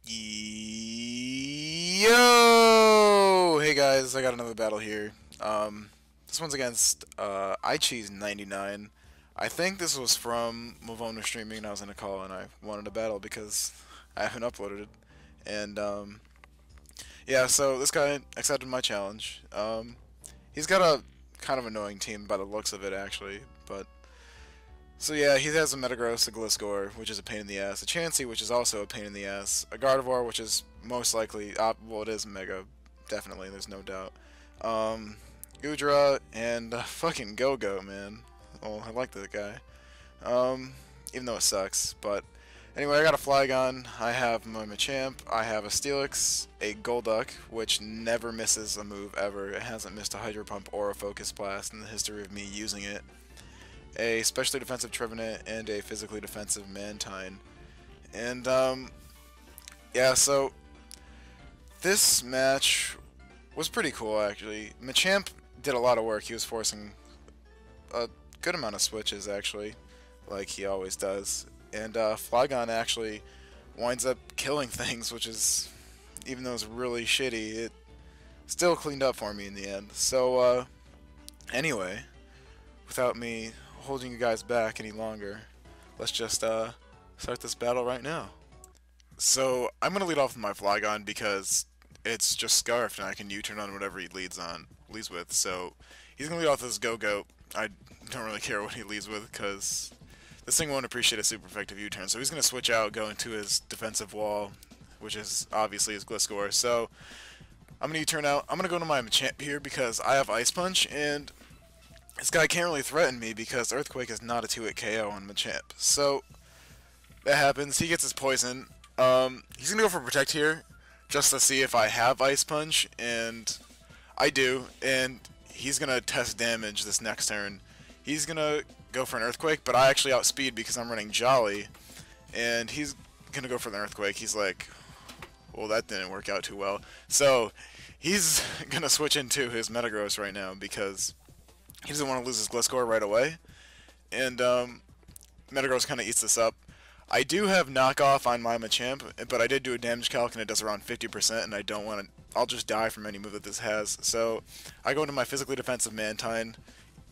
Yo! Hey guys, I got another battle here. This one's against iCheese99. I think this was from Mulvone streaming and I was in a call and I wanted a battle because I haven't uploaded it. And yeah, so this guy accepted my challenge. He's got a kind of annoying team by the looks of it actually, but so yeah, he has a Metagross, a Gliscor, which is a pain in the ass, a Chansey, which is also a pain in the ass, a Gardevoir, which is most likely, well, it is Mega, definitely, there's no doubt, Goodra, and fucking Go-Go, man. Oh, I like that guy, even though it sucks, but anyway, I got a Flygon, I have my Machamp, I have a Steelix, a Golduck, which never misses a move ever. It hasn't missed a Hydro Pump or a Focus Blast in the history of me using it, a specially defensive Trevenant, and a physically defensive Mantine. And, yeah, so this match was pretty cool, actually. Machamp did a lot of work. He was forcing a good amount of switches, actually, like he always does. And, Flygon actually winds up killing things, which is, even though it's really shitty, it still cleaned up for me in the end. So, anyway, without me holding you guys back any longer, let's just start this battle right now. So I'm gonna lead off with my Flygon because it's just scarfed and I can U-turn on whatever he leads with. So he's gonna lead off with his Go-Go. I don't really care what he leads with because this thing won't appreciate a super effective U-turn. So he's gonna switch out, go into his defensive wall, which is obviously his Gliscor. So I'm gonna U-turn out. I'm gonna go to my Machamp here because I have Ice Punch and this guy can't really threaten me because Earthquake is not a 2-hit KO on Machamp. So that happens. He gets his poison. He's gonna go for Protect here just to see if I have Ice Punch, and I do. And he's gonna test damage this next turn. He's gonna go for an Earthquake, but I actually outspeed because I'm running Jolly, and he's gonna go for the Earthquake. He's like, well, that didn't work out too well. So he's gonna switch into his Metagross right now because he doesn't want to lose his Gliscor right away, and Metagross kind of eats this up. I do have knockoff on my Machamp, but I did do a damage calc and it does around 50%, and I don't want to. I'll just die from any move that this has. So I go into my physically defensive Mantine,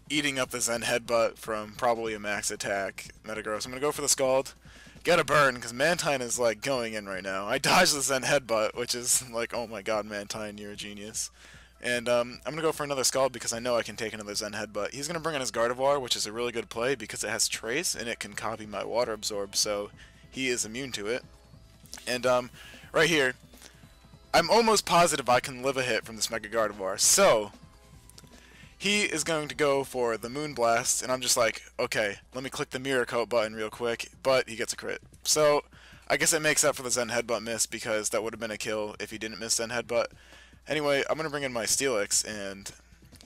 eating up the Zen Headbutt from probably a max attack Metagross. I'm gonna go for the Scald, get a burn because Mantine is like going in right now. I dodge the Zen Headbutt, which is like, oh my god, Mantine, you're a genius. And I'm going to go for another Scald because I know I can take another Zen Headbutt. He's going to bring in his Gardevoir, which is a really good play because it has Trace and it can copy my Water Absorb, so he is immune to it. And right here, I'm almost positive I can live a hit from this Mega Gardevoir. So he is going to go for the Moon Blast, and I'm just like, okay, let me click the Mirror Coat button real quick, but he gets a crit. So I guess it makes up for the Zen Headbutt miss because that would have been a kill if he didn't miss Zen Headbutt. Anyway, I'm going to bring in my Steelix, and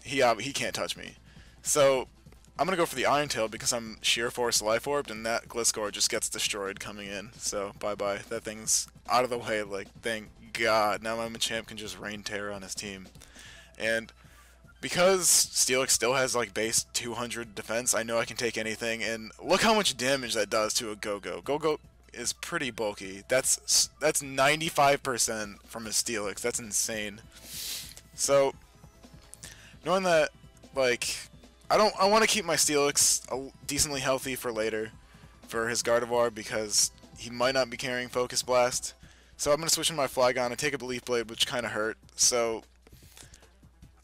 he can't touch me. So I'm going to go for the Iron Tail because I'm Sheer Force Life Orbed, and that Gliscor just gets destroyed coming in. So bye-bye. That thing's out of the way, like, thank God. Now my Machamp can just rain terror on his team. And because Steelix still has, like, base 200 defense, I know I can take anything, and look how much damage that does to a Go-Go. Go-Go is pretty bulky. That's 95% from his Steelix. That's insane. So knowing that, like, I want to keep my Steelix decently healthy for later for his Gardevoir because he might not be carrying Focus Blast. So I'm gonna switch in my Flygon and take a Belief Blade, which kind of hurt. So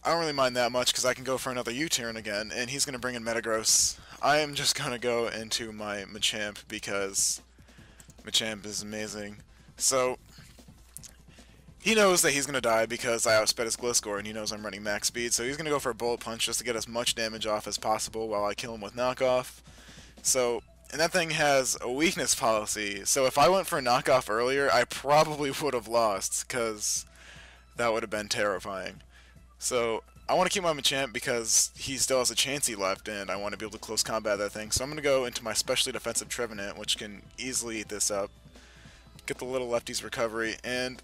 I don't really mind that much because I can go for another U-turn again, and he's gonna bring in Metagross. I am just gonna go into my Machamp because Machamp is amazing. So he knows that he's going to die because I outsped his Gliscor and he knows I'm running max speed. So he's going to go for a Bullet Punch just to get as much damage off as possible while I kill him with knockoff. So, and that thing has a weakness policy. So if I went for a knockoff earlier, I probably would have lost because that would have been terrifying. So I want to keep my Machamp because he still has a Chansey left and I want to be able to close combat that thing. So I'm going to go into my specially defensive Trevenant, which can easily eat this up. Get the little lefty's recovery, and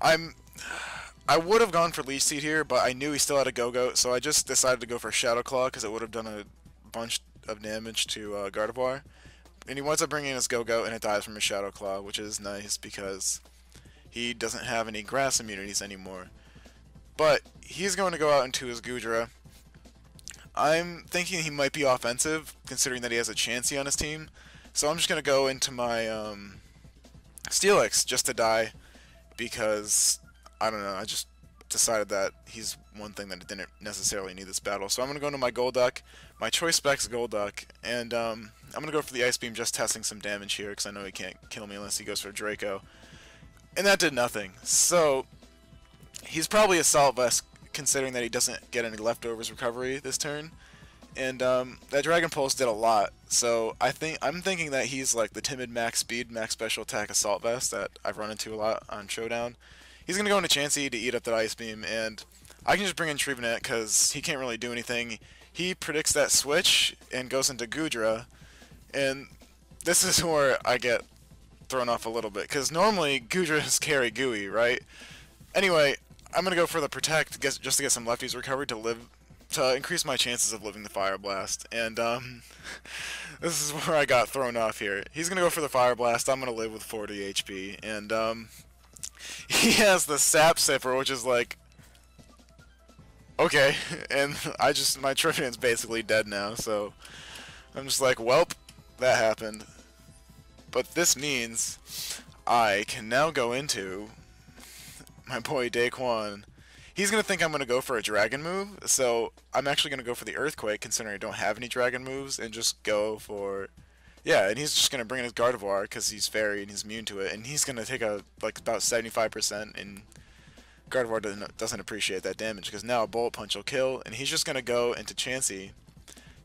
I would have gone for Leech Seed here, but I knew he still had a Go-Go, so I just decided to go for Shadow Claw because it would have done a bunch of damage to Gardevoir. and he winds up bringing his Go-Go, and it dies from his Shadow Claw, which is nice because he doesn't have any grass immunities anymore. But he's going to go out into his Goodra. I'm thinking he might be offensive, considering that he has a Chansey on his team. So I'm just going to go into my Steelix just to die, because, I don't know, I just decided that he's one thing that didn't necessarily need this battle. So I'm going to go into my Golduck, my Choice Specs Golduck, and I'm going to go for the Ice Beam, just testing some damage here, because I know he can't kill me unless he goes for Draco. And that did nothing. So he's probably Assault Vest, considering that he doesn't get any leftovers recovery this turn. And that Dragon Pulse did a lot. So I'm thinking that he's like the timid max speed, max special attack Assault Vest that I've run into a lot on Showdown. He's going to go into Chansey to eat up that Ice Beam, and I can just bring in Trevenant because he can't really do anything. He predicts that switch and goes into Goodra, and this is where I get thrown off a little bit, because normally Goodras carry Gooey, right? Anyway, I'm going to go for the Protect just to get some lefties recovered to increase my chances of living the Fire Blast, and this is where I got thrown off here. He's going to go for the Fire Blast, I'm going to live with 40 HP, and he has the Sap Sipper, which is like, okay, and my Trevenant's basically dead now, so I'm just like, welp, that happened. But this means I can now go into my boy Daquan. He's going to think I'm going to go for a Dragon move, so I'm actually going to go for the Earthquake, considering I don't have any Dragon moves, and just go for... Yeah, and he's just going to bring in his Gardevoir, because he's Fairy and he's immune to it, and he's going to take about 75%, and Gardevoir doesn't appreciate that damage, because now a Bullet Punch will kill, and he's just going to go into Chansey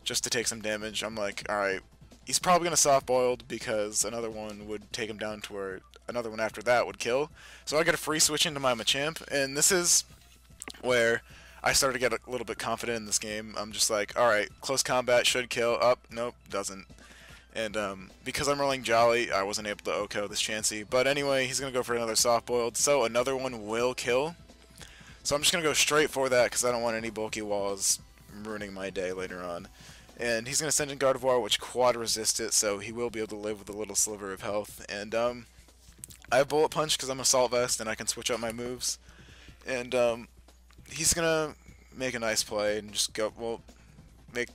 just to take some damage. I'm like, alright, he's probably going to soft-boiled, because another one would take him down to where another one after that would kill. So I get a free switch into my Machamp, and this is where I started to get a little bit confident in this game. I'm just like, alright, close combat should kill. Nope, doesn't. And because I'm rolling Jolly, I wasn't able to OHKO this Chansey. But anyway, he's going to go for another soft-boiled, so another one will kill. So I'm just going to go straight for that, because I don't want any bulky walls ruining my day later on. And he's going to send in Gardevoir, which quad resists it, so he will be able to live with a little sliver of health. And I have Bullet Punch because I'm Assault Vest, and I can switch up my moves. And he's going to make a nice play and just go, well, make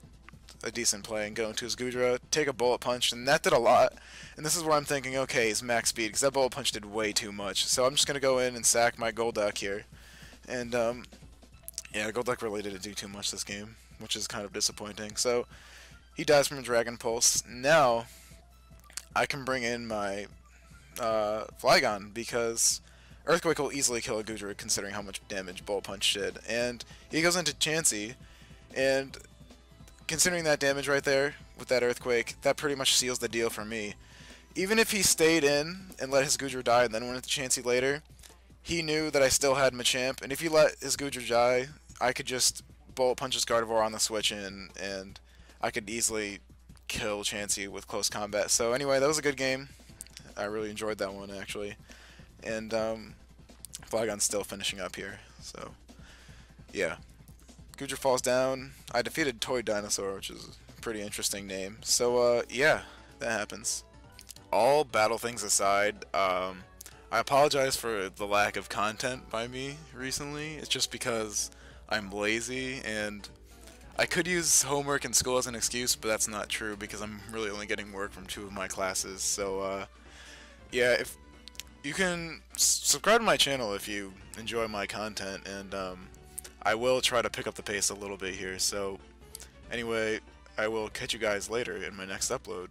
a decent play and go into his Goodra, take a Bullet Punch, and that did a lot. And this is where I'm thinking, okay, he's max speed, because that Bullet Punch did way too much. So I'm just going to go in and sack my Golduck here. And, yeah, Golduck really didn't do too much this game, which is kind of disappointing. So he dies from a Dragon Pulse. Now I can bring in my Flygon, because Earthquake will easily kill a Goodra considering how much damage Bullet Punch did. And he goes into Chansey, and considering that damage right there with that Earthquake, that pretty much seals the deal for me. Even if he stayed in and let his Goodra die and then went into Chansey later, he knew that I still had Machamp, and if he let his Goodra die, I could just Bullet Punch his Gardevoir on the switch in, and I could easily kill Chansey with close combat. So anyway, that was a good game. I really enjoyed that one, actually. And Flygon's still finishing up here, so yeah. Goodra falls down. I defeated Toy Dinosaur, which is a pretty interesting name. So yeah, that happens. All battle things aside, I apologize for the lack of content by me recently. It's just because I'm lazy, and I could use homework in school as an excuse, but that's not true because I'm really only getting work from 2 of my classes. So yeah, if you can subscribe to my channel if you enjoy my content, and I will try to pick up the pace a little bit here. So anyway, I will catch you guys later in my next upload.